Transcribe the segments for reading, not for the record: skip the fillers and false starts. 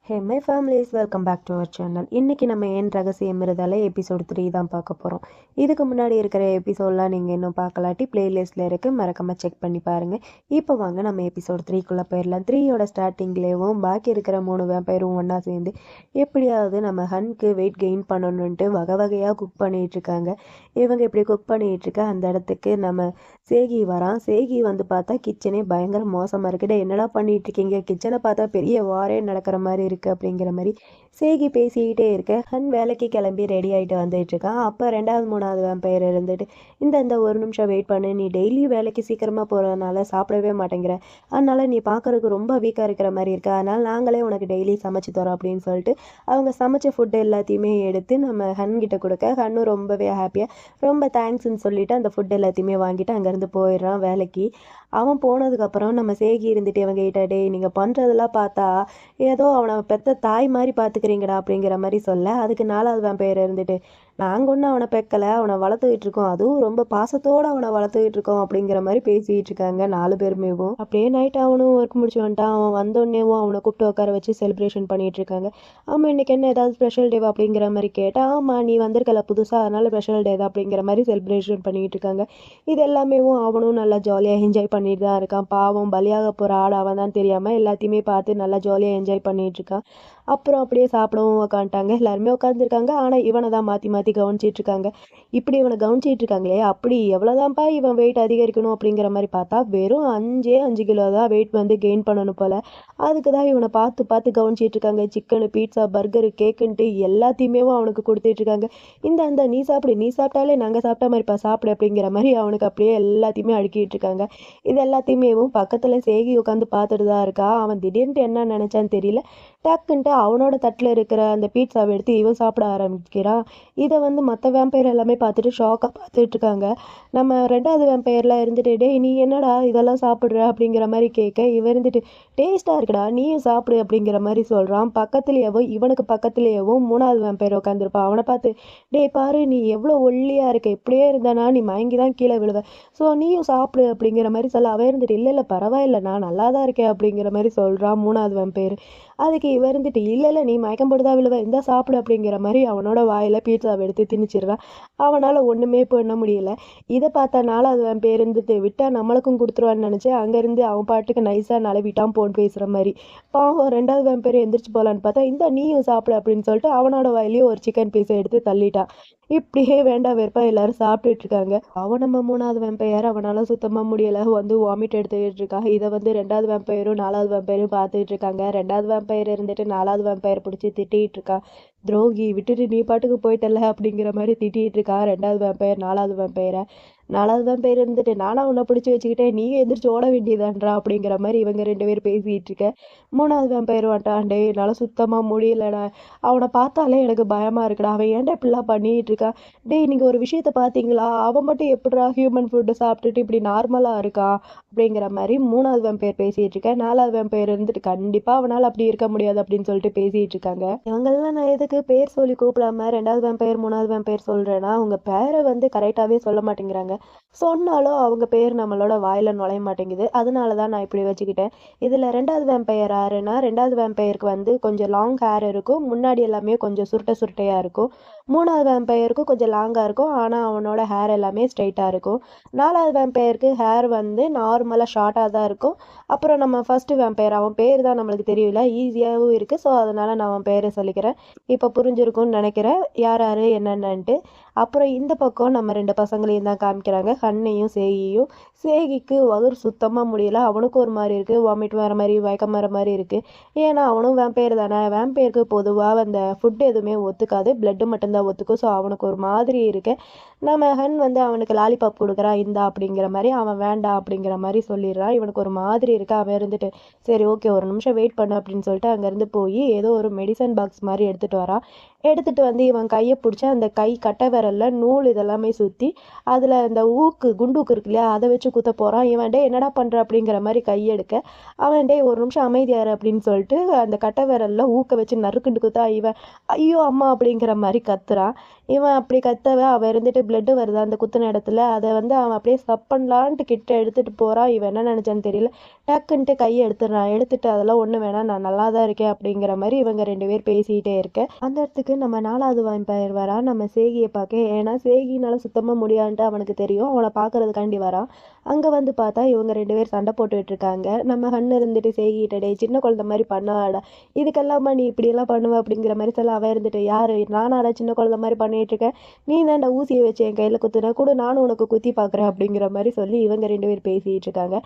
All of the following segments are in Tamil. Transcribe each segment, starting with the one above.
Hey my families welcome back to our channel. இன்றைக்கி நம்ம ஏன் ரகசியம் இருதால எபிசோட் 3 தான் பார்க்க போகிறோம். இதுக்கு முன்னாடி இருக்கிற எபிசோடெலாம் நீங்கள் இன்னும் பார்க்கலாட்டி பிளேலிஸ்ட்டில் இருக்குது, மறக்காமல் செக் பண்ணி பாருங்கள். இப்போ வாங்க நம்ம எபிசோட் 3க்குள்ளே போயிடலாம். 3யோட ஸ்டார்டிங்லேயும் பாக்கி இருக்கிற 3 வேம்பயரும் ஒன்றா சேர்ந்து எப்படியாவது நம்ம ஹன்க்கு வெயிட் கெயின் பண்ணணுன்ட்டு வகை வகையாக குக் பண்ணிகிட்ருக்காங்க. இவங்க இப்படி குக் பண்ணிகிட்ருக்க அந்த இடத்துக்கு நம்ம சேகி வரான். சேகி வந்து பார்த்தா கிச்சனே பயங்கர மோசமாக இருக்குது. என்னடா பண்ணிகிட்ருக்கீங்க, கிச்சனை பார்த்தா பெரிய வாரே நடக்கிற மாதிரி இருக்குது அப்படிங்கிற மாதிரி சேகி பேசிக்கிட்டே இருக்க ஹன் வேலைக்கு கிளம்பி ரெடி ஆகிட்டு வந்துட்டு இருக்கான். அப்போ 2வது 3வது வேம்பயர் இருந்துட்டு இந்த ஒரு நிமிஷம் வெயிட் பண்ணு, நீ டெய்லி வேலைக்கு சீக்கிரமாக போகிறதுனால சாப்பிடவே மாட்டேங்கிற, அதனால நீ பார்க்கறதுக்கு ரொம்ப வீக்காக இருக்கிற மாதிரி இருக்க, அதனால் நாங்களே உனக்கு டெய்லி சமைச்சு தரோம் அப்படின்னு சொல்லிட்டு அவங்க சமைச்ச ஃபுட்டு எல்லாத்தையுமே எடுத்து நம்ம ஹன் கிட்ட கொடுக்க ஹன்னும் ரொம்பவே ஹாப்பியாக ரொம்ப தேங்க்ஸ்ன்னு சொல்லிட்டு அந்த ஃபுட் எல்லாத்தையுமே வாங்கிட்டு அங்கேருந்து போயிடுறான் வேலைக்கு. அவன் போனதுக்கப்புறம் நம்ம சேகி இருந்துட்டு இவங்க கிட்ட, டேய் நீங்கள் பண்ணுறதெல்லாம் பார்த்தா ஏதோ அவனை பெத்த தாய் மாதிரி பார்த்துக்கிறீங்கடா அப்படிங்கிற மாதிரி சொல்ல, அதுக்கு 4வது வேம்பயர் இருந்துட்டு, நாங்கள் ஒன்றும் அவனை பெக்கலை, அவனை வளர்த்துக்கிட்டு இருக்கோம், அதுவும் ரொம்ப பாசத்தோடு அவனை வளர்த்துக்கிட்டு இருக்கோம் அப்படிங்கிற மாதிரி பேசிகிட்டு இருக்காங்க 4 பேருமேவும். அப்படியே நைட் அவனும் ஒர்க் முடிச்சு வந்துட்டான். அவன் வந்தோடனேவும் அவனை கூப்பிட்டு உட்கார வச்சு செலிப்ரேஷன் பண்ணிகிட்டு இருக்காங்க. ஆமாம் இன்றைக்கி என்ன ஏதாவது ஸ்பெஷல் டேவா அப்படிங்கிற மாதிரி கேட்டால், ஆமாம் நீ வந்திருக்கல புதுசாக, அதனால் ஸ்பெஷல் டே தான் அப்படிங்கிற மாதிரி செலிப்ரேஷன் பண்ணிகிட்டு இருக்காங்க. இது எல்லாமேவும் அவனும் நல்லா ஜாலியாக என்ஜாய் பண்ணிட்டு தான் இருக்கான். பாவம் பலியாக போகிற ஆடு அவன் தான் தெரியாமல் எல்லாத்தையுமே பார்த்து நல்லா ஜாலியாக என்ஜாய் பண்ணிகிட்டு இருக்கான். அப்புறம் அப்படியே சாப்பிடவும் உட்காந்துட்டாங்க. எல்லாருமே உட்காந்துருக்காங்க. ஆனால் இவனை தான் மாற்றி மாற்றி கவனிச்சிட்டு இருக்காங்க. இப்படி இவனை கவனிச்சிட்டு இருக்காங்களே, அப்படி எவ்வளோதான்ப்பா இவன் வெயிட் அதிகரிக்கணும் அப்படிங்கிற மாதிரி பார்த்தா வெறும் 5 கிலோ தான் வெயிட் வந்து கெயின் பண்ணணும் போல். அதுக்கு தான் இவனை பார்த்து பார்த்து கவனிச்சிட்டு இருக்காங்க. சிக்கனு, பீட்சா, பர்கரு, கேக்குன்ட்டு எல்லாத்தையுமே அவனுக்கு கொடுத்துட்டு இருக்காங்க. இந்த நீ சாப்பிடு, நீ சாப்பிட்டாலே நாங்கள் சாப்பிட்ட மாதிரிப்பா சாப்பிடு அப்படிங்கிற மாதிரி அவனுக்கு அப்படியே எல்லாத்தையுமே அடுக்கிட்டு இருக்காங்க. இது எல்லாத்தையுமே பக்கத்தில் சேகி உட்காந்து பார்த்துட்டு தான் இருக்கா. அவன் திடீர்னு என்ன நினச்சான்னு தெரியல, டக்குன்ட்டு அவனோட தட்டில் இருக்கிற அந்த பீட்சாவை எடுத்து இவன் சாப்பிட ஆரம்பிக்கிறான். இதை வந்து மற்ற வேம்பயர் எல்லாமே பார்த்துட்டு ஷாக்காக பார்த்துட்டு இருக்காங்க. நம்ம 2வது வேம்பயர்லாம் இருந்துட்டு, டேய் நீ என்னடா இதெல்லாம் சாப்பிட்ற அப்படிங்கிற மாதிரி கேட்க, இவன் இருந்துட்டு டேஸ்ட்டாக இருக்குடா நீயும் சாப்பிடு அப்படிங்கிற மாதிரி சொல்கிறான். பக்கத்துலேயேவும் இவனுக்கு பக்கத்துலேயேவும் 3வது வேம்பயர் உட்காந்துருப்பான். அவனை பார்த்து, டேய் பாரு நீ எவ்வளோ ஒல்லியாக இருக்க, இப்படியே இருந்தானா நீ மயங்கி தான் கீழே விழுவேன், ஸோ நீயும் சாப்பிடு அப்படிங்கிற மாதிரி சொல்ல, அவன் இருந்துட்டு இல்லை பரவாயில்ல நான் நல்லா தான் இருக்கேன் அப்படிங்கிற மாதிரி சொல்கிறான் 3வது வேம்பயர். அதுக்கு இவன் இருந்துட்டு இல்லை நீ மயக்கம் போடுதா விழுவ, இந்த சாப்பிடு அப்படிங்கிற மாதிரி அவனோட வாயில் பீட்சாவை எடுத்து திணிச்சிடுறான். அவனால் ஒன்றுமே பண்ண முடியல. இதை பார்த்தா 4வது வேம்பயர் இருந்துட்டு விட்டா நம்மளுக்கும் கொடுத்துருவான்னு நினச்சி அங்கேருந்து அவன் பாட்டுக்கு நைஸாக நலவிட்டான் போன் பேசுகிற மாதிரி. பாவம் 2வது வேம்பயர் எந்திரிச்சு போகலான்னு பார்த்தா இந்த நீயும் சாப்பிடு அப்படின்னு சொல்லிட்டு அவனோட வாயிலையும் ஒரு சிக்கன் பீஸை எடுத்து தள்ளிட்டான். இப்படியே வேண்டாம் வெறுப்பா எல்லாரும் சாப்பிட்டுட்டு இருக்காங்க. அவன் நம்ம 3வது வேம்பயர் அவனால சுத்தமா முடியல, வந்து வாமிட் எடுத்துக்கிட்டு இருக்கா. இதை வந்து 2வது வேம்பயரும் 4வது வேம்பயரும் பார்த்துட்டு இருக்காங்க. 2வது வேம்பயர் இருந்துட்டு 4வது வேம்பயர் பிடிச்சி திட்டிகிட்டு இருக்கா. துரோகி விட்டுட்டு நீ பாட்டுக்கு போயிட்டல அப்படிங்கிற மாதிரி திட்டிகிட்டு இருக்கா 2வது வேம்பயர் 4வது வேம்பயரை. 4வது வேம்பயர் இருந்துட்டு, நானா உன்னை பிடிச்சி வச்சுக்கிட்டேன், நீ எந்திரிச்சு ஓட வேண்டியதான்றா அப்படிங்கிற மாதிரி இவங்க 2 பேர் பேசிகிட்டு இருக்க. 3வது வேம்பயர் வந்துட்டான், டே என்னால் சுத்தமாக முடியலடா, அவனை பார்த்தாலே எனக்கு பயமாக இருக்குடா, அவன் ஏன்டா இப்படிலாம் பண்ணிகிட்டு இருக்கா, டேய் நீங்கள் ஒரு விஷயத்த பார்த்தீங்களா, அவன் மட்டும் எப்படிடா ஹியூமன் ஃபுட்டு சாப்பிட்டுட்டு இப்படி நார்மலாக இருக்கா அப்படிங்கிற மாதிரி 3வது வேம்பயர் பேசிகிட்டு இருக்கேன். 4வது வேம்பயர் இருந்துட்டு, கண்டிப்பாக அவனால் அப்படி இருக்க முடியாது அப்படின்னு சொல்லிட்டு பேசிகிட்டு இருக்காங்க. இவங்கெல்லாம் நான் எதுக்கு பேர் சொல்லி கூப்பிடாம 2வது வேம்பயர் 3வது வேம்பயர் சொல்கிறேன்னா, அவங்க பேரை வந்து கரெக்டாகவே சொல்ல மாட்டேங்கிறாங்க. சொன்னாலும் அவங்க பேர் நம்மளோட வாயில் நுழைய மாட்டேங்குது. அதனால தான் நான் இப்படி வச்சுக்கிட்டேன். இதில் 2வது வேம்பயர் யாருன்னா, 2வது வேம்பயருக்கு வந்து கொஞ்சம் லாங் ஹேர் இருக்கும், முன்னாடி எல்லாமே கொஞ்சம் சுருட்டையாக இருக்கும். 3வது வேம்பயருக்கு கொஞ்சம் லாங்காக இருக்கும், ஆனால் அவனோட ஹேர் எல்லாமே ஸ்ட்ரைட்டாக இருக்கும். 4வது வேம்பயருக்கு ஹேர் வந்து நார்மலாக ஷார்ட்டாக தான் இருக்கும். அப்புறம் நம்ம ஃபஸ்ட்டு வேம்பயர், அவன் பேர் தான் நம்மளுக்கு தெரியல, ஈஸியாகவும் இருக்குது, ஸோ அதனால் நான் அவன் பேரை சொல்லிக்கிறேன். இப்போ புரிஞ்சிருக்கும்னு நினைக்கிறேன் யார் என்னென்னன்ட்டு. அப்புறம் இந்த பக்கம் நம்ம 2 பசங்களையும் தான் காமிக்கிறாங்க, ஹன்னையும் சேகியும். சேகிக்கு வகுறு சுத்தமாக முடியல, அவனுக்கு ஒரு மாதிரி இருக்குது, வாமிட் வர மாதிரி மயக்கம் வர மாதிரி இருக்குது. ஏன்னா அவனும் வேம்பயர் தானே, வேம்பயருக்கு பொதுவாக அந்த ஃபுட்டு எதுவுமே ஒத்துக்காது, பிளட்டு மட்டும்தான் ஒத்துக்கும், ஸோ அவனுக்கு ஒரு மாதிரி இருக்கு. நம்ம ஹன் வந்து அவனுக்கு லாலிபாப் கொடுக்குறான் இந்தா அப்படிங்கிற மாதிரி, அவன் வேண்டாம் அப்படிங்கிற மாதிரி சொல்லிடுறான். இவனுக்கு ஒரு மாதிரி இருக்குது. அவன் இருந்துட்டு சரி ஓகே ஒரு நிமிஷம் வெயிட் பண்ணு அப்படின்னு சொல்லிட்டு அங்கேருந்து போய் ஏதோ ஒரு மெடிசன் பாக்ஸ் மாதிரி எடுத்துகிட்டு வரான். எடுத்துகிட்டு வந்து இவன் கையை பிடிச்சி அந்த கை கட்டை விரலில் நூல் இதெல்லாமே சுற்றி அதில் அந்த குண்டூக்கு இருக்கு இல்லையா, அதை வச்சு குத்த போகிறான். இவன் டே என்னடா பண்ணுற அப்படிங்கிற மாதிரி கையெடுக்க, அவன் டே ஒரு நிமிஷம் அமைதியாரு அப்படின்னு சொல்லிட்டு அந்த கட்டை விரலில் ஊக்க வச்சு நறுக்குண்டு குத்தா இவன் ஐயோ அம்மா அப்படிங்கிற மாதிரி கத்துறான். இவன் அப்படி கத்தவ அவள் இருந்துட்டு பிளட்டு வருது அந்த குத்துன இடத்துல. அதை வந்து அவன் அப்படியே ஸ்டப் பண்ணலான்ட்டு கிட்ட எடுத்துகிட்டு போகிறான். இவன் என்ன நினச்சான்னு தெரியல, டக்குன்ட்டு கையை எடுத்துடுறான். எடுத்துட்டு அதெல்லாம் ஒன்றும் வேணாம், நான் நல்லா தான் இருக்கேன் அப்படிங்கிற மாதிரி இவங்க 2 பேர் பேசிக்கிட்டே இருக்க அந்த இடத்துக்கு நம்ம 4வது வாம்பயர் வரா நம்ம சேகியை பார்க்க. ஏன்னா சேகினால சுத்தமாக முடியாதுன்ட்டு அவனுக்கு தெரியும். அவனை பார்க்கறதுக்காண்டி வரான். அங்கே வந்து பார்த்தா இவங்க 2 பேர் சண்டை போட்டுக்கிட்டு இருக்காங்க. நம்ம கண்ணு இருந்துட்டு சேகிட்ட, டே சின்ன குழந்தை மாதிரி பண்ணாடா, இதுக்கெல்லாமா நீ இப்படியெல்லாம் பண்ணுவ அப்படிங்கிற மாதிரி சொல்ல, அவன் இருந்துட்டு யாரு நானாடா சின்ன குழந்தை மாதிரி பண்ணிட்டு இருக்கேன், நீ தான்டா ஊசியை வச்சு என் கையில் குத்துன கூட, நானும் உனக்கு குத்தி பார்க்குறேன் அப்படிங்கிற மாதிரி சொல்லி இவங்க 2 பேர் பேசிகிட்டு இருக்காங்க.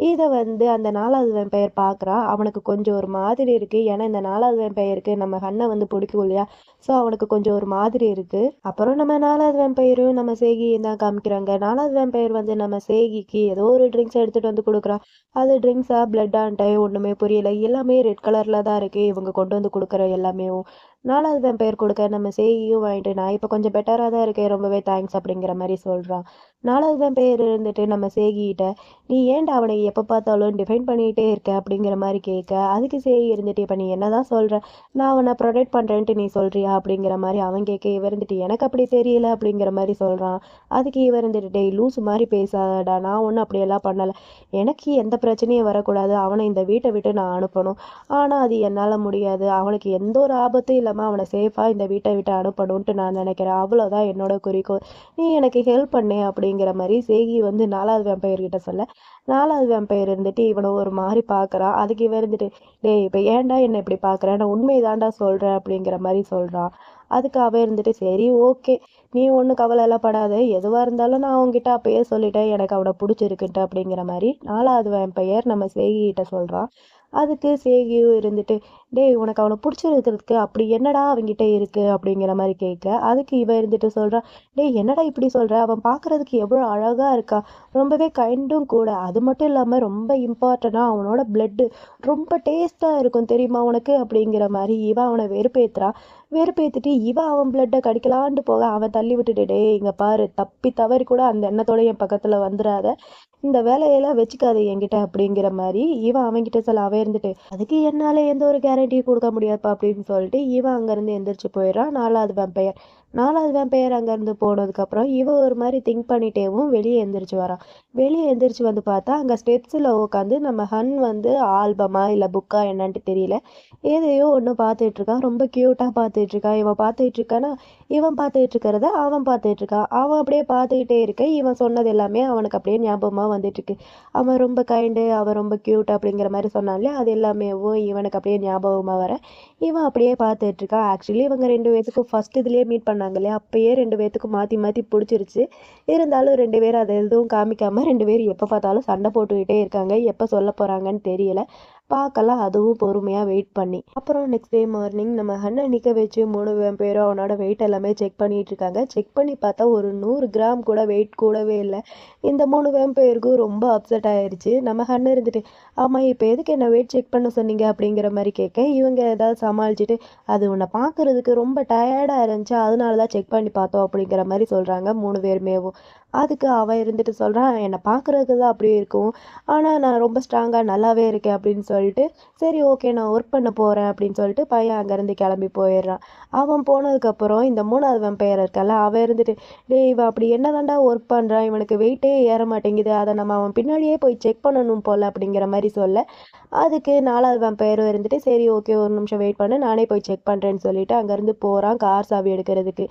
இதை வந்து அந்த 4வது வெம்பையர் பார்க்குறான். அவனுக்கு கொஞ்சம் ஒரு மாதிரி இருக்குது. ஏன்னா இந்த 4வது வெம்பையருக்கு நம்ம கண்ணை வந்து பிடிக்கும் இல்லையா, ஸோ அவனுக்கு கொஞ்சம் ஒரு மாதிரி இருக்குது. அப்புறம் நம்ம 4வது வெம்பையரும் நம்ம சேகியும் தான் காமிக்கிறாங்க. 4வது வெம்பையர் வந்து நம்ம சேகிக்கு ஏதோ ஒரு ட்ரிங்க்ஸ் எடுத்துகிட்டு வந்து கொடுக்குறான். அது ட்ரிங்க்ஸா பிளட்டான்ட்டு ஒன்றுமே புரியல. எல்லாமே ரெட் கலரில் தான் இருக்குது இவங்க கொண்டு வந்து கொடுக்குற எல்லாமே. 4வது வெம்பையர் கொடுக்க நம்ம சேகியும் வாங்கிட்டு, நான் இப்போ கொஞ்சம் பெட்டராக தான் இருக்கேன், ரொம்பவே தேங்க்ஸ் அப்படிங்கிற மாதிரி சொல்கிறான். 4வது வெம்பையர் இருந்துட்டு நம்ம சேகிட்ட, நீ ஏன்டா அவனை எப்போ பார்த்தாலும் டிஃபைன் பண்ணிகிட்டே இருக்க அப்படிங்கிற மாதிரி கேட்க, அதுக்கு சேகி இருந்துட்டு, இப்போ நீ என்ன தான் சொல்கிற, நான் அவனை ப்ரொடெக்ட் பண்ணுறேன்ட்டு நீ சொல்கிறியா அப்படிங்கிற மாதிரி அவன் கேட்க, இவர் இருந்துட்டு எனக்கு அப்படி தெரியல அப்படிங்கிற மாதிரி சொல்கிறான். அதுக்கு இவர் இருந்துட்டு, டேய் லூசு மாதிரி பேசாதடா, நான் ஒன்றும் அப்படியெல்லாம் பண்ணலை, எனக்கு எந்த பிரச்சனையும் வரக்கூடாது, அவனை இந்த வீட்டை விட்டு நான் அனுப்பணும், ஆனால் அது என்னால் முடியாது, அவனுக்கு எந்த ஒரு ஆபத்தும் இல்லாமல் அவனை சேஃபாக இந்த வீட்டை விட்டு அனுப்பணுன்ட்டு நான் நினைக்கிறேன், அவ்வளோதான் என்னோட குறிக்கோள், நீ எனக்கு ஹெல்ப் பண்ணு அப்படிங்கிற மாதிரி சேகி வந்து 4வது வெம்பையர்கிட்ட சொல்ல, 4வது வெம்பையர் இருந்துட்டு இவனை ஒரு மாதிரி பார்க்குறான். அதுக்கு இவன் இருந்துட்டு, டேய் இப்போ ஏன்டா என்னை இப்படி பார்க்குறேன், நான் உண்மைதான்டா சொல்கிறேன் அப்படிங்கிற மாதிரி சொல்கிறான். அதுக்கு அவன் இருந்துட்டு, சரி ஓகே, நீ ஒன்றும் கவலை எல்லாம் படாத, எதுவாக இருந்தாலும் நான் அவங்ககிட்ட அப்பயே சொல்லிட்டேன் எனக்கு அவனை பிடிச்சிருக்குன்ட்டு அப்படிங்கிற மாதிரி 4வது வெம்பையர் நம்ம சேகிகிட்ட சொல்கிறான். அதுக்கு சேகியும் இருந்துட்டு, டேய் உனக்கு அவனை பிடிச்சிருக்கிறதுக்கு அப்படி என்னடா அவன்கிட்ட இருக்குது அப்படிங்கிற மாதிரி கேட்க, அதுக்கு இவன் இருந்துட்டு சொல்கிறான், டேய் என்னடா இப்படி சொல்கிற, அவன் பார்க்குறதுக்கு எவ்வளோ அழகாக இருக்கான், ரொம்பவே கைண்டும் கூட, அது மட்டும் இல்லாமல் ரொம்ப இம்பார்ட்டண்ட்டாக அவனோட பிளட்டு ரொம்ப டேஸ்ட்டாக இருக்கும் தெரியுமா உனக்கு அப்படிங்கிற மாதிரி இவன் அவனை வெறுப்பேற்றுறான். வெறுப்பேற்றிட்டு இவன் அவன் பிளட்டை கடிக்கலான்ட்டு போக அவன் தள்ளி விட்டுட்டு, டேய் இங்கே பாரு, தப்பி தவறி கூட அந்த எண்ணத்தோட என் பக்கத்தில் வந்துடாத, இந்த வேலையெல்லாம் வச்சுக்காது என்கிட்ட அப்படிங்கிற மாதிரி இவன் அவன்கிட்ட சொல்ல, அவன் இருந்துட்டு, அதுக்கு என்னால் எந்த ஒரு கேரண்டியும் கொடுக்க முடியாதுப்பா அப்படின்னு சொல்லிட்டு இவன் அங்கேருந்து எந்திரிச்சு போயிடுறான். 4வது வெம்பையர் 4வது வெம்பையர் அங்கேருந்து போனதுக்கப்புறம் இவன் ஒரு மாதிரி திங்க் பண்ணிட்டேவும் வெளியே எந்திரிச்சு வரான். வெளியே எந்திரிச்சு வந்து பார்த்தா அங்கே ஸ்டெப்ஸில் உட்காந்து நம்ம ஹன் வந்து ஆல்பமா இல்லை புக்கா என்னன்ட்டு தெரியல, எதையோ ஒன்று பார்த்துட்டு இருக்கான். ரொம்ப க்யூட்டாக பார்த்துட்டு இருக்கான். இவன் பார்த்துட்டு இருக்கானா, இவன் பார்த்துட்டு இருக்கிறத அவன் பார்த்துட்டு இருக்கான். அவன் அப்படியே பார்த்துக்கிட்டே இருக்க இவன் சொன்னது எல்லாமே அவனுக்கு அப்படியே ஞாபகமாக வந்துட்டு இருக்கு. அவன் ரொம்ப கைண்டு, அவன் ரொம்ப க்யூட் அப்படிங்கிற மாதிரி சொன்னாலே அது எல்லாமே இவனுக்கு அப்படியே ஞாபகமாக வர இவன் அப்படியே பார்த்துட்டு இருக்கான். ஆக்சுவலி இவங்க 2 பேத்துக்கும் ஃபர்ஸ்ட் இதுலேயே மீட் பண்ணாங்க இல்லையா, அப்பயே 2 பேத்துக்கும் மாற்றி மாற்றி பிடிச்சிருச்சு. இருந்தாலும் 2 பேரும் அதை எதுவும் காமிக்காமல் 2 பேரும் எப்போ பார்த்தாலும் சண்டை போட்டுக்கிட்டே இருக்காங்க. எப்போ சொல்ல போகிறாங்கன்னு தெரியல, பார்க்கலாம் அதுவும் பொறுமையாக வெயிட் பண்ணி. அப்புறம் நெக்ஸ்ட் டே மார்னிங் நம்ம ஹன்னை நிற்க வச்சு 3 பேரும் அவனோட வெயிட் எல்லாமே செக் பண்ணிட்டு இருக்காங்க. செக் பண்ணி பார்த்தா ஒரு 100 கிராம் கூட வெயிட் கூடவே இல்லை. இந்த 3 பேருக்கும் ரொம்ப அப்செட் ஆயிடுச்சு. நம்ம ஹன் இருந்துட்டு, ஆமாம் இப்போ எதுக்கு என்ன வெயிட் செக் பண்ண சொன்னீங்க அப்படிங்கிற மாதிரி கேட்க, இவங்க ஏதாவது சமாளிச்சுட்டு, அது உன்னை பார்க்குறதுக்கு ரொம்ப டயர்டாக இருந்துச்சு, அதனால தான் செக் பண்ணி பார்த்தோம் அப்படிங்கிற மாதிரி சொல்கிறாங்க 3 பேருமேவும். அதுக்கு அவன் இருந்துட்டு சொல்கிறான், என்னை பார்க்குறதுக்கு தான் அப்படி இருக்கும், ஆனால் நான் ரொம்ப ஸ்ட்ராங்காக நல்லாவே இருக்கேன் அப்படின்னு சொல்லிட்டு, சரி ஓகே நான் ஒர்க் பண்ண போகிறேன் அப்படின்னு சொல்லிட்டு பையன் அங்கேருந்து கிளம்பி போயிடுறான். அவன் போனதுக்கப்புறம் இந்த 3வது வெம்பையர் இருக்கல, அவன் இருந்துட்டு, டேய் இவன் அப்படி என்ன தாண்டா ஒர்க் பண்ணுறான், இவனுக்கு வெயிட்டே ஏற மாட்டேங்குது, அதை நம்ம அவன் பின்னாடியே போய் செக் பண்ணணும் போல் அப்படிங்கிற மாதிரி சொல்ல, அதுக்கு 4வது வெம்பையரும் இருந்துட்டு, சரி ஓகே ஒரு நிமிஷம் வெயிட் பண்ணு நானே போய் செக் பண்ணுறேன்னு சொல்லிட்டு அங்கேருந்து போகிறான் கார் சாவி எடுக்கிறதுக்கு.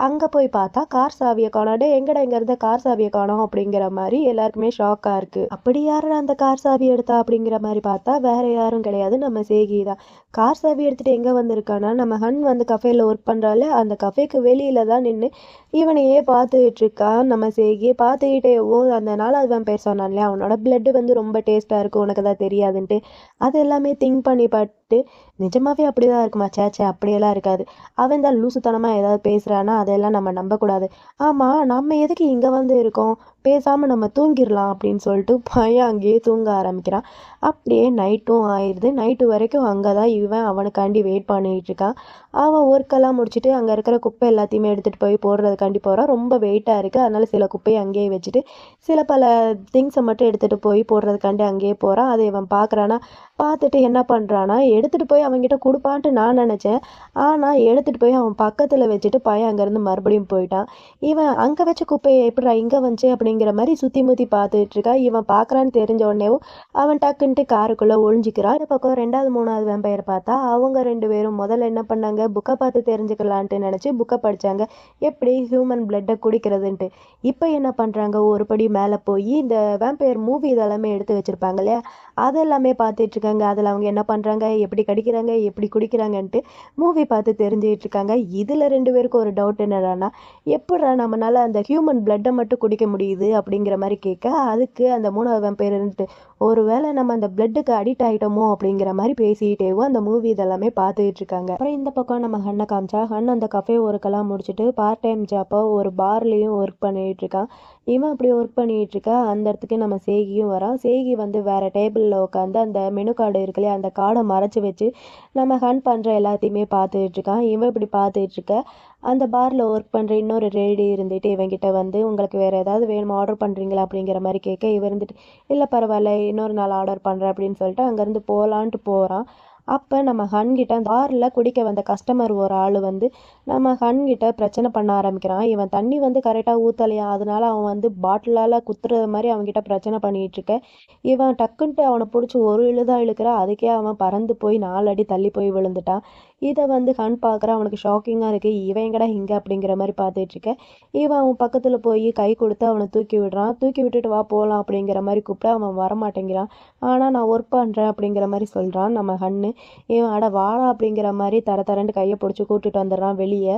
அங்கே போய் பார்த்தா கார் சாவியை காணோம். டே எங்கடா இங்கே இருந்த கார் சாவியை காணோம் அப்படிங்கிற மாதிரி எல்லாருக்குமே ஷாக்காக இருக்குது. அப்படி யாரும் அந்த கார் சாவி எடுத்தா அப்படிங்கிற மாதிரி பார்த்தா வேற யாரும் கிடையாது, நம்ம சேகி தான். கார் சாவி எடுத்துகிட்டு எங்கே வந்திருக்கானா, நம்ம ஹன் வந்து கஃபேல ஒர்க் பண்ணுறாள், அந்த கஃபேக்கு வெளியில தான் நின்று இவனையே பார்த்துக்கிட்டு இருக்கான். நம்ம சேகியை பார்த்துக்கிட்டே அந்த 4வது வெம்பையர் சொன்னான் இல்லையா, அவனோட பிளட்டு வந்து ரொம்ப டேஸ்ட்டாக இருக்கும் உனக்கு தான் தெரியாதுன்ட்டு, அது எல்லாமே திங்க் பண்ணி பார்த்துட்டு, நிஜமாவே அப்படிதான் இருக்குமா, சேச்சே அப்படியெல்லாம் இருக்காது, அவன் தான் லூசுத்தனமாக ஏதாவது பேசுகிறானா, அதெல்லாம் நம்ம நம்பக்கூடாது, ஆமாம் நம்ம எதுக்கு இங்கே உட்காந்து இருக்கோம், பேசாமல் நம்ம தூங்கிடலாம் அப்படின்னு சொல்லிட்டு பையன் அங்கேயே தூங்க ஆரம்பிக்கிறான். அப்படியே நைட்டும் ஆயிடுது. நைட்டு வரைக்கும் அங்கே தான் இவன் அவனுக்காண்டி வெயிட் பண்ணிகிட்டு இருக்கான். அவன் ஒர்க்கெல்லாம் முடிச்சுட்டு அங்கே இருக்கிற குப்பை எல்லாத்தையுமே எடுத்துகிட்டு போய் போடுறதுக்காண்டி போகிறான். ரொம்ப வெயிட்டாக இருக்குது, அதனால் சில குப்பையை அங்கேயே வச்சுட்டு சில பல திங்ஸை மட்டும் எடுத்துகிட்டு போய் போடுறதுக்காண்டி அங்கேயே போகிறான். அதை இவன் பார்க்குறானா, பார்த்துட்டு என்ன பண்ணுறான்னா, எடுத்துகிட்டு போய் அவன்கிட்ட கொடுப்பான்ட்டு நான் நினச்சேன். ஆனால் எடுத்துகிட்டு போய் அவன் பக்கத்தில் வச்சுட்டு பையன் அங்கேருந்து மறுபடியும் போயிட்டான். இவன் அங்கே வச்ச குப்பையை எப்படிடா இங்கே வந்துச்சு அப்படிங்கிற மாதிரி சுற்றி முற்றி பார்த்துட்டு இருக்கா. இவன் பார்க்குறான்னு தெரிஞ்ச உடனேவும் அவன் டக்குன்ட்டு காருக்குள்ளே ஒழிஞ்சிக்கிறான். இந்த பக்கம் 2வது 3வது வேம்பயர் பார்த்தா அவங்க 2 பேரும் முதல்ல என்ன பண்ணாங்க, புக்கை பார்த்து தெரிஞ்சுக்கலான்ட்டு நினச்சி புக்கை படித்தாங்க, எப்படி ஹியூமன் பிளட்டை குடிக்கிறதுன்ட்டு. இப்போ என்ன பண்ணுறாங்க, ஒரு படி மேலே போய் இந்த வேம்பயர் மூவி இதெல்லாமே எடுத்து வச்சுருப்பாங்க இல்லையா, அதெல்லாமே பார்த்துட்டு இருக்காங்க. அதில் அவங்க என்ன பண்ணுறாங்க, எப்படி கடிக்கிறாங்க, எப்படி குடிக்கிறாங்கன்ட்டு மூவி பார்த்து தெரிஞ்சுக்கிட்டு இருக்காங்க. இதில் 2 பேருக்கும் ஒரு டவுட் என்னடான்னா, எப்படிடா நம்மளால அந்த ஹியூமன் பிளட்டை மட்டும் குடிக்க முடியுது அப்படிங்கிற மாதிரி கேட்க, அதுக்கு அந்த 3வது வேம்பயர் இருந்துட்டு, ஒருவேளை நம்ம அந்த பிளட்டுக்கு அடிக்ட் ஆகிட்டோமோ அப்படிங்கிற மாதிரி பேசிக்கிட்டேவும் அந்த மூவி இதெல்லாமே பார்த்துக்கிட்டு இருக்காங்க. அப்புறம் இந்த பக்கம் நம்ம ஹன்னை காமிச்சா, ஹன் அந்த கஃபே ஒர்க்கெல்லாம் முடிச்சுட்டு பார்ட் டைம் ஜாப்போ ஒரு பார்லேயும் ஒர்க் பண்ணிகிட்டு இருக்கான். இவன் அப்படி ஒர்க் பண்ணிகிட்டு இருக்கா, அந்த இடத்துக்கு நம்ம சேகியும் வரான். சேகி வந்து வேறு டேபிளில் உட்காந்து அந்த மெனு கார்டு இருக்கு இல்லையா, அந்த கார்டை மறைச்சி வச்சு நம்ம ஹன் பண்ணுற எல்லாத்தையுமே பார்த்துட்டு இருக்கான். இவன் இப்படி பார்த்துட்டு இருக்க, அந்த பாரில் ஒர்க் பண்ணுற இன்னொரு லேடி இருந்துட்டு இவங்கிட்ட வந்து, உங்களுக்கு வேறு ஏதாவது வேணுமா, ஆர்டர் பண்ணுறீங்களா அப்படிங்கிற மாதிரி கேட்க, இவன் இருந்துட்டு இல்லை பரவாயில்ல இன்னொரு நாள் ஆர்டர் பண்ணுறேன் அப்படின்னு சொல்லிட்டு அங்கேருந்து போகலான்ட்டு போகிறான். அப்போ நம்ம ஹன்கிட்ட அந்த பாரில் குடிக்க வந்த கஸ்டமர் ஒரு ஆள் வந்து நம்ம ஹன்கிட்ட பிரச்சனை பண்ண ஆரம்பிக்கிறான். இவன் தண்ணி வந்து கரெக்டாக ஊற்றலையா, அதனால அவன் வந்து பாட்டிலால் குத்துறது மாதிரி அவன்கிட்ட பிரச்சனை பண்ணிகிட்டு இருக்க, இவன் டக்குன்ட்டு அவனை பிடிச்சி ஒரு இழுதான் இழுக்கிறான். அதுக்கே அவன் பறந்து போய் 4 அடி தள்ளி போய் விழுந்துட்டான். இதை வந்து ஹன் பார்க்குறான். அவனுக்கு ஷாக்கிங்காக இருக்குது, இவன் எங்கடா இங்கே அப்படிங்கிற மாதிரி பார்த்துட்டு இருக்க, இவன் அவன் பக்கத்தில் போய் கை கொடுத்து அவனை தூக்கி விடுறான். தூக்கி விட்டுட்டு வா போகலாம் அப்படிங்கிற மாதிரி கூப்பிட்டா அவன் வரமாட்டேங்கிறான். ஆனால் நான் ஒர்க் பண்ணுறேன் அப்படிங்கிற மாதிரி சொல்கிறான் நம்ம ஹன்னு. இவன் அட வாடா அப்படிங்கிற மாதிரி தரன்னு கையை பிடிச்சி கூட்டிட்டு வந்துடுறான். வெளியே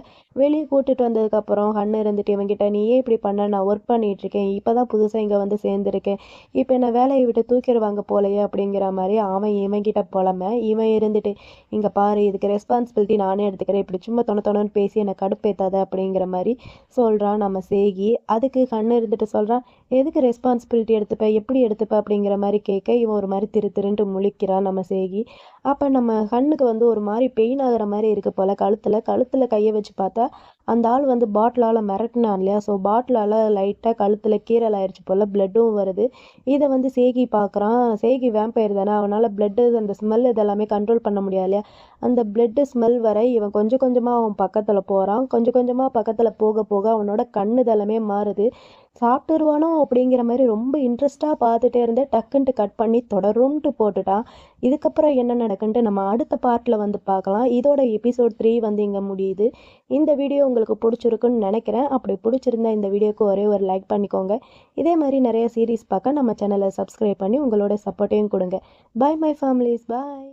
கூட்டிட்டு வந்ததுக்கப்புறம் ஹன்னு இருந்துட்டு இவன்கிட்ட, நீ ஏன் இப்படி பண்ண, நான் ஒர்க் பண்ணிட்டு இருக்கேன், இப்போ தான் புதுசாக இங்கே வந்து சேர்ந்துருக்கேன், இப்போ என்ன வேலையை விட்டு தூக்கிடுவாங்க போலையே அப்படிங்கிற மாதிரி அவன் இவன்கிட்ட புலமை. இவன் இருந்துட்டு, இங்கே பாரு இதுக்கு ரெஸ்பான்சிபிலிட்டி நானே எடுத்துக்கிறேன், இப்படி சும்மா தொணன்னு பேசி என்னை கடுப்பேத்தாத அப்படிங்கிற மாதிரி சொல்கிறான் நம்ம சேகி. அதுக்கு ஹன்னு இருந்துட்டு சொல்கிறான், எதுக்கு ரெஸ்பான்சிபிலிட்டி எடுத்துப்ப, எப்படி எடுத்துப்ப அப்படிங்கிற மாதிரி கேட்க, இவன் ஒரு மாதிரி திருன்ட்டு முழிக்கிறான் நம்ம சேகி. அப்போ நம்ம ஹன்னுக்கு வந்து ஒரு மாதிரி பெயின் ஆகிற மாதிரி இருக்குது போல், கழுத்தில் கையை வச்சு பார்த்தா அந்த ஆள் வந்து பாட்டிலால் மிரட்டினான் இல்லையா, ஸோ பாட்டிலால் லைட்டாக கழுத்தில் கீரல் ஆயிடுச்சு போல், பிளட்டும் வருது. இதை வந்து சேகி பார்க்குறான். சேகி வேம்பயர் தானே, அவனால் பிளட்டு அந்த ஸ்மெல் இதெல்லாமே கண்ட்ரோல் பண்ண முடியாது இல்லையா, அந்த பிளட்டு ஸ்மெல் வர இவன் கொஞ்சம் கொஞ்சமாக அவன் பக்கத்தில் போகிறான். கொஞ்சம் கொஞ்சமாக பக்கத்தில் போக போக அவனோட கண்ணு இதெல்லாமே மாறுது. சாப்பிட்டுருவானோ அப்படிங்கிற மாதிரி ரொம்ப இன்ட்ரெஸ்ட்டாக பார்த்துட்டே இருந்தேன். டக்குன்ட்டு கட் பண்ணி தொடரும்ட்டு போட்டுட்டான். இதுக்கப்புறம் என்ன நடக்குன்ட்டு நம்ம அடுத்த பார்ட்டில் வந்து பார்க்கலாம். இதோட எபிசோட் 3 வந்து இங்கே முடியுது. இந்த வீடியோ உங்களுக்கு பிடிச்சிருக்குன்னு நினைக்கிறேன். அப்படி பிடிச்சிருந்தா இந்த வீடியோக்கு ஒரே ஒரு லைக் பண்ணிக்கோங்க. இதே மாதிரி நிறைய சீரீஸ் பார்க்க நம்ம சேனலை சப்ஸ்கிரைப் பண்ணி உங்களோட சப்போர்ட்டையும் கொடுங்க. Bye my families, bye.